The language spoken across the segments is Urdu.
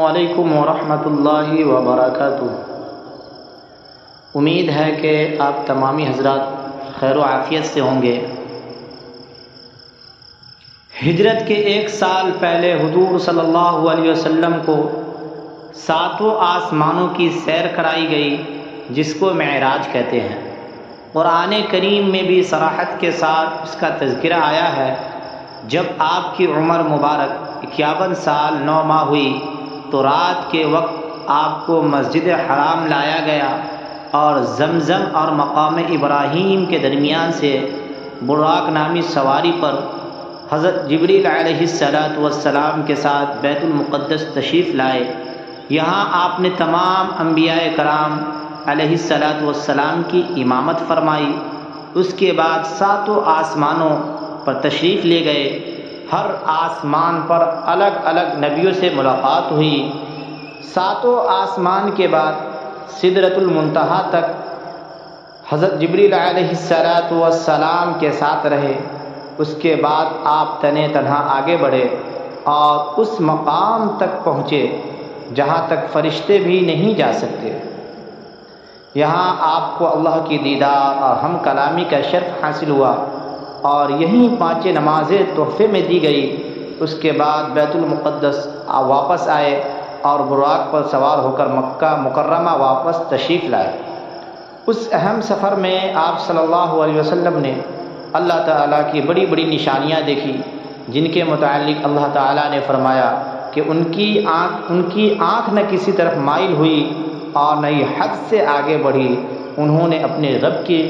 علیکم ورحمۃ اللہ وبرکاتہ۔ امید ہے کہ آپ تمامی حضرات خیر و عافیت سے ہوں گے۔ ہجرت کے 1 سال پہلے حضور صلی اللہ علیہ وسلم کو 7 آسمانوں کی سیر کرائی گئی، جس کو معراج کہتے ہیں۔ قرآن کریم میں بھی صراحت کے ساتھ اس کا تذکرہ آیا ہے۔ جب آپ کی عمر مبارک 51 سال 9 ماہ ہوئی تو رات کے وقت آپ کو مسجد حرام لایا گیا اور زمزم اور مقام ابراہیم کے درمیان سے براق نامی سواری پر حضرت جبریل علیہ السلام کے ساتھ بیت المقدس تشریف لائے۔ یہاں آپ نے تمام انبیاء کرام علیہ السلام کی امامت فرمائی۔ اس کے بعد 7 آسمانوں پر تشریف لے گئے۔ ہر آسمان پر الگ الگ نبیوں سے ملاقات ہوئی۔ 7 آسمان کے بعد سدرۃ المنتہا تک حضرت جبریل علیہ السلام کے ساتھ رہے۔ اس کے بعد آپ تنہا آگے بڑھے اور اس مقام تک پہنچے جہاں تک فرشتے بھی نہیں جا سکتے۔ یہاں آپ کو اللہ کی دیدار اور ہم کلامی کا شرف حاصل ہوا اور یہیں 5 نمازیں تحفے میں دی گئی۔ اس کے بعد بیت المقدس واپس آئے اور براق پر سوار ہو کر مکہ مکرمہ واپس تشریف لائے۔ اس اہم سفر میں آپ صلی اللہ علیہ وسلم نے اللہ تعالیٰ کی بڑی بڑی نشانیاں دیکھی، جن کے متعلق اللہ تعالیٰ نے فرمایا کہ ان کی آنکھ نہ کسی طرف مائل ہوئی اور نہ ہی حد سے آگے بڑھی۔ انہوں نے اپنے رب کی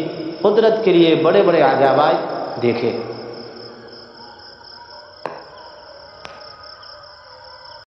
قدرت کے لیے بڑے بڑے عجائب دیکھے۔